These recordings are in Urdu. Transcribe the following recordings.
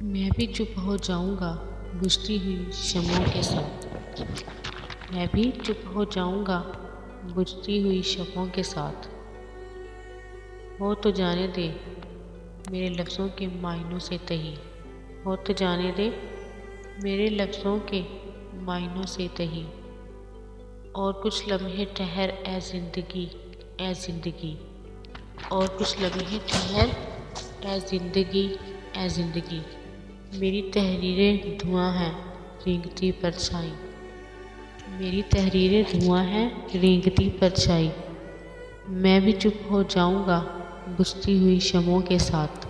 میں بھی چپ ہو جاؤں گا بجھتی ہوئی شمعوں کے ساتھ۔ میں بھی چپ ہو جاؤں گا بجھتی ہوئی شمعوں کے ساتھ۔ ہو تو جانے دے میرے لفظوں کے معنوں سے تہی۔ ہو تو جانے دے میرے لفظوں کے معنوں سے تہی۔ اور کچھ لمحے ٹھہر اے زندگی، اے زندگی۔ اور کچھ لمحے ٹھہر اے زندگی، اے زندگی۔ میری تحریریں دھواں ہیں رینگتی پرچھائی۔ میری تحریریں دھواں ہیں رینگتی پرچھائی۔ میں بھی چپ ہو جاؤں گا بجھتی ہوئی شمعوں کے ساتھ۔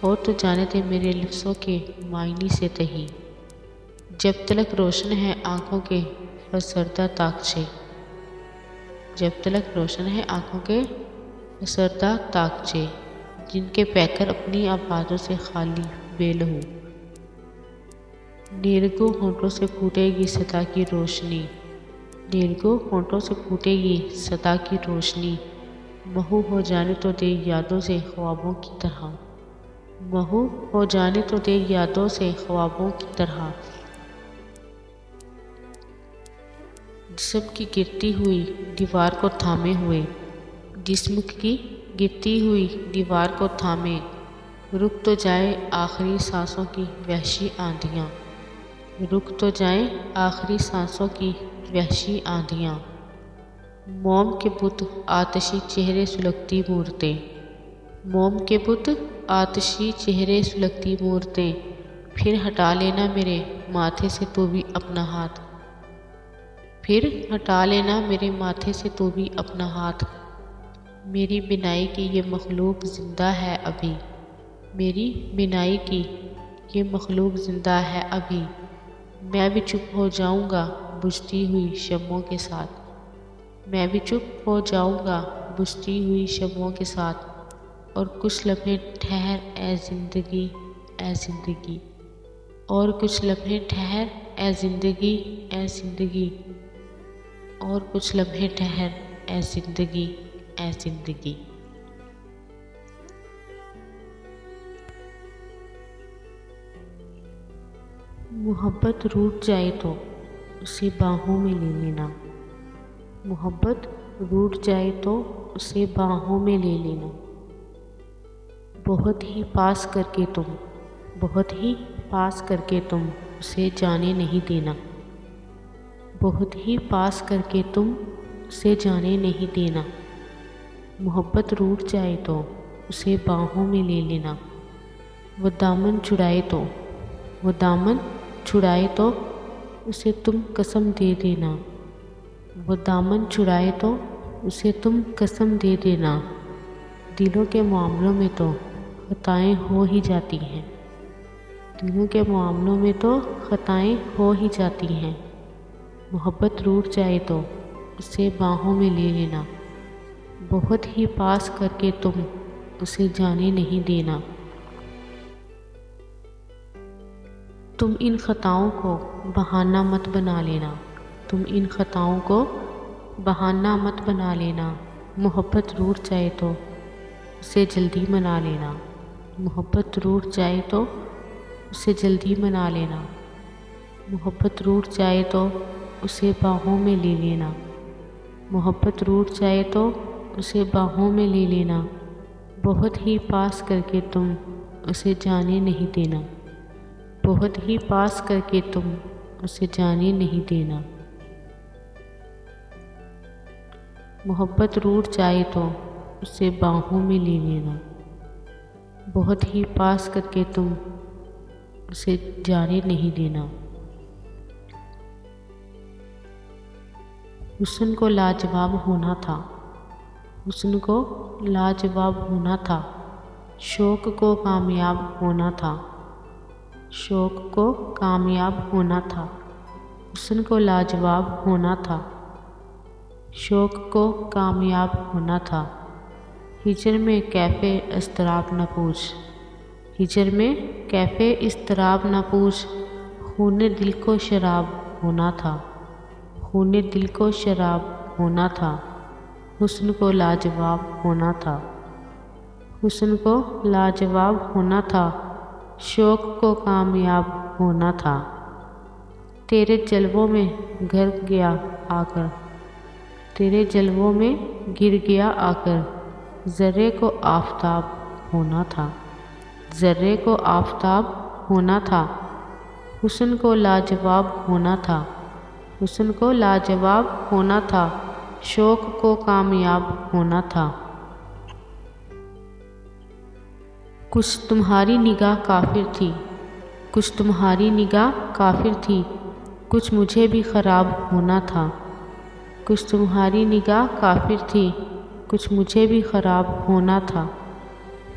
ہو تو جانے دے میرے لفظوں کے معنی سے تہی۔ جب تلک روشن ہے آنکھوں کے فسردہ طاقچے۔ جب تلک روشن ہے آنکھوں کے فسردہ طاقچے، جن کے پیکر اپنی آوازوں سے خالی بے لہو۔ نیرگو ہونٹوں سے پھوٹے گی صدا کی روشنی۔ نیرگو ہونٹوں سے پھوٹے گی صدا کی روشنی۔ محو ہو جانے تو دے یادوں سے خوابوں کی طرح۔ محو ہو جانے تو دے یادوں سے خوابوں کی طرح۔ جسم کی گرتی ہوئی دیوار کو تھامے ہوئے، جسم کی گرتی ہوئی دیوار کو تھامے، رک تو جائے آخری سانسوں کی وحشی آندھیاں۔ رک تو جائیں آخری سانسوں کی وحشی آندھیاں۔ موم کے بت آتشی چہرے سلگتی مورتیں۔ موم کے بت آتشی چہرے سلگتی مورتیں، پھر ہٹا لینا میرے ماتھے سے تو بھی اپنا ہاتھ۔ پھر ہٹا لینا میرے ماتھے سے تو بھی اپنا ہاتھ۔ میری بینائی کی یہ مخلوق زندہ ہے ابھی۔ میری بینائی کی یہ مخلوق زندہ ہے ابھی۔ میں بھی چپ ہو جاؤں گا بجھتی ہوئی شمعوں کے ساتھ۔ میں بھی چپ ہو جاؤں گا بجھتی ہوئی شمعوں کے ساتھ۔ اور کچھ لمحے ٹھہر اے زندگی، اے زندگی۔ اور کچھ لمحے ٹھہر اے زندگی، اے زندگی۔ اور کچھ لمحے ٹھہر اے زندگی، اے زندگی۔ محبت روٹھ جائے تو اسے باہوں میں لے لینا۔ محبت روٹھ جائے تو اسے باہوں میں لے لینا۔ بہت ہی پاس کر کے تم، بہت ہی پاس کر کے تم اسے جانے نہیں دینا۔ بہت ہی پاس کر کے تم اسے جانے نہیں دینا۔ محبت روٹھ جائے تو اسے باہوں میں لے لینا۔ وہ دامن چھڑائے تو، وہ دامن چھڑائے تو اسے تم قسم دے دینا۔ وہ دامن چھڑائے تو اسے تم قسم دے دینا۔ دلوں کے معاملوں میں تو خطائیں ہو ہی جاتی ہیں۔ دلوں کے معاملوں میں تو خطائیں ہو ہی جاتی ہیں۔ محبت روٹھ جائے تو اسے باہوں میں لے لینا۔ بہت ہی پاس کر کے تم اسے جانے نہیں دینا۔ تم ان خطاؤں کو بہانہ مت بنا لینا۔ تم ان خطاؤں کو بہانہ مت بنا لینا۔ محبت روٹھ جائے تو اسے جلدی منا لینا۔ محبت روٹھ جائے تو اسے جلدی منا لینا۔ محبت روٹھ جائے تو اسے باہوں میں لے لینا۔ محبت روٹھ جائے تو اسے باہوں میں لے لینا۔ بہت ہی پاس کر کے تم اسے جانے نہیں دینا۔ بہت ہی پاس کر کے تم اسے جانے نہیں دینا۔ محبت روٹھ جائے تو اسے باہوں میں لے لینا۔ بہت ہی پاس کر کے تم اسے جانے نہیں دینا۔ حسن کو لاجواب ہونا تھا، حسن کو لاجواب ہونا تھا، شوق کو کامیاب ہونا تھا، شوق کو کامیاب ہونا تھا۔ حسن کو لاجواب ہونا تھا، شوق کو کامیاب ہونا تھا۔ ہجر میں کیف اضطراب نہ پوچھ، ہجر میں کیف اضطراب نہ پوچھ، خون دل کو شراب ہونا تھا، خون دل کو شراب ہونا تھا۔ حسن کو لاجواب ہونا تھا، حسن کو لاجواب ہونا تھا، شوق کو کامیاب ہونا تھا، تیرے جلووں میں گر گیا آ کر، تیرے جلووں میں گر گیا آ کر، ذرے کو آفتاب ہونا تھا، ذرے کو آفتاب ہونا تھا، حسن کو لاجواب ہونا تھا، حسن کو لاجواب ہونا تھا، شوق کو کامیاب ہونا تھا۔ کچھ تمہاری نگاہ کافر تھی، کچھ تمہاری نگاہ کافر تھی، کچھ مجھے بھی خراب ہونا تھا، کچھ تمہاری نگاہ کافر تھی، کچھ مجھے بھی خراب ہونا تھا،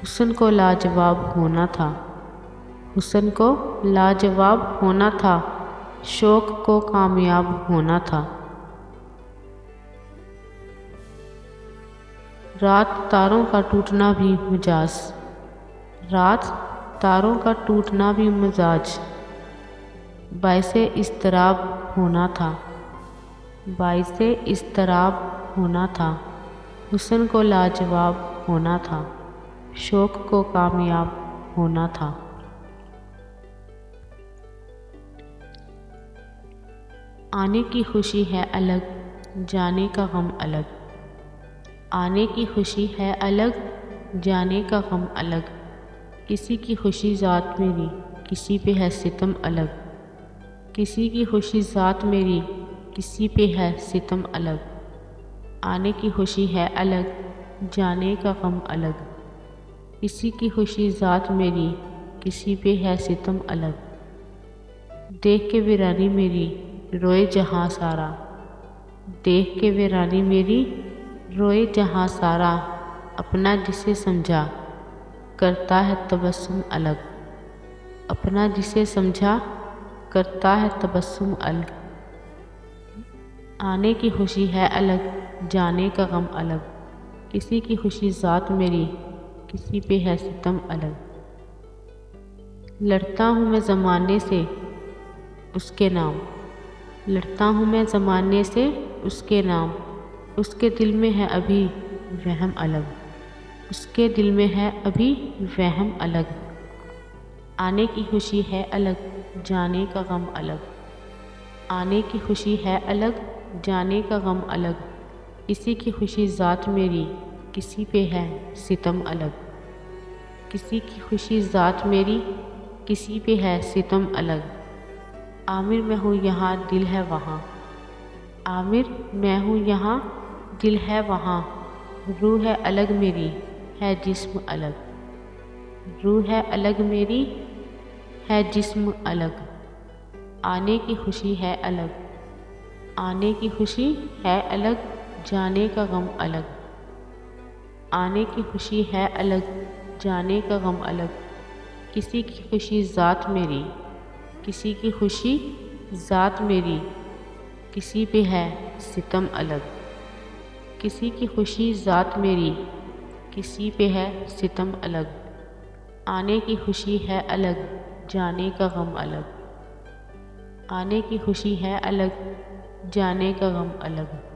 حسن کو لاجواب ہونا تھا، حسن کو لاجواب ہونا تھا، شوق کو کامیاب ہونا تھا۔ رات تاروں کا ٹوٹنا بھی مجاز، رات تاروں کا ٹوٹنا بھی مزاج، باعث اضطراب ہونا تھا، باعث اضطراب ہونا تھا، حسن کو لاجواب ہونا تھا، شوق کو کامیاب ہونا تھا۔ آنے کی خوشی ہے الگ، جانے کا غم الگ، آنے کی خوشی ہے الگ، جانے کا غم الگ، کسی کی خوشی ذات میری، کسی پہ ہے ستم الگ، کسی کی خوشی ذات میری، کسی پہ ہے ستم الگ، آنے کی خوشی ہے الگ، جانے کا غم الگ، کسی کی خوشی ذات میری، کسی پہ ہے ستم الگ، دیکھ کے ویرانی میری روئے جہاں سارا، دیکھ کے ویرانی میری روئے جہاں سارا، اپنا جسے سمجھا کرتا ہے تبسم الگ، اپنا جسے سمجھا کرتا ہے تبسم الگ، آنے کی خوشی ہے الگ، جانے کا غم الگ، کسی کی خوشی ذات میری، کسی پہ ہے ستم الگ، لڑتا ہوں میں زمانے سے اس کے نام، لڑتا ہوں میں زمانے سے اس کے نام، اس کے دل میں ہے ابھی وہم الگ، اس کے دل میں ہے ابھی وہم الگ، آنے کی خوشی ہے الگ، جانے کا غم الگ، آنے کی خوشی ہے الگ، جانے کا غم الگ، کسی کی خوشی ذات میری، کسی پہ ہے ستم الگ، کسی کی خوشی ذات میری، کسی پہ ہے ستم الگ، عامر میں ہوں یہاں دل ہے وہاں، عامر میں ہوں یہاں دل ہے وہاں، روح ہے الگ میری ہے جسم الگ، روح ہے الگ میری ہے جسم الگ، آنے کی خوشی ہے الگ، آنے کی خوشی ہے الگ، جانے کا غم الگ، آنے کی خوشی ہے الگ، جانے کا غم الگ، کسی کی خوشی ذات میری، کسی کی خوشی ذات میری، کسی پہ ہے ستم الگ، کسی کی خوشی ذات میری، کسی پہ ہے ستم الگ، آنے کی خوشی ہے الگ، جانے کا غم الگ، آنے کی خوشی ہے الگ، جانے کا غم الگ۔